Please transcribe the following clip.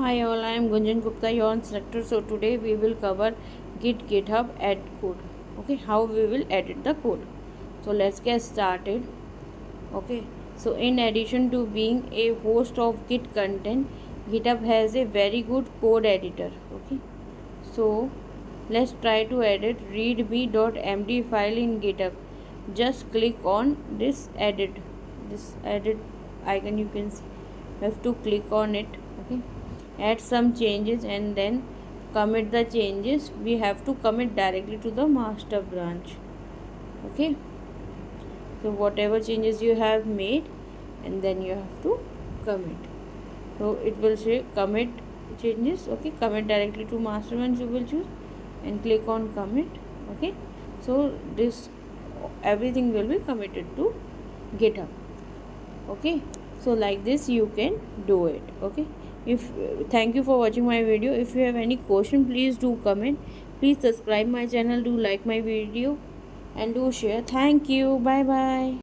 Hi all, I am Gunjan Gupta, your instructor. So today we will cover GitHub add code. Okay, how we will edit the code. So let's get started. Okay, so in addition to being a host of Git content, GitHub has a very good code editor. Okay, so let's try to edit readme.md file in GitHub. Just click on this edit icon. You can see you have to click on it. Okay, add some changes and then commit the changes. We have to commit directly to the master branch. Okay, so whatever changes you have made, and then you have to commit. So it will say commit changes. Okay, commit directly to master branch you will choose and click on commit. Okay, so this everything will be committed to GitHub. Okay, so like this you can do it. Okay, if thank you for watching my video. If you have any question, please do comment. Please subscribe my channel, do like my video and do share. Thank you. Bye bye.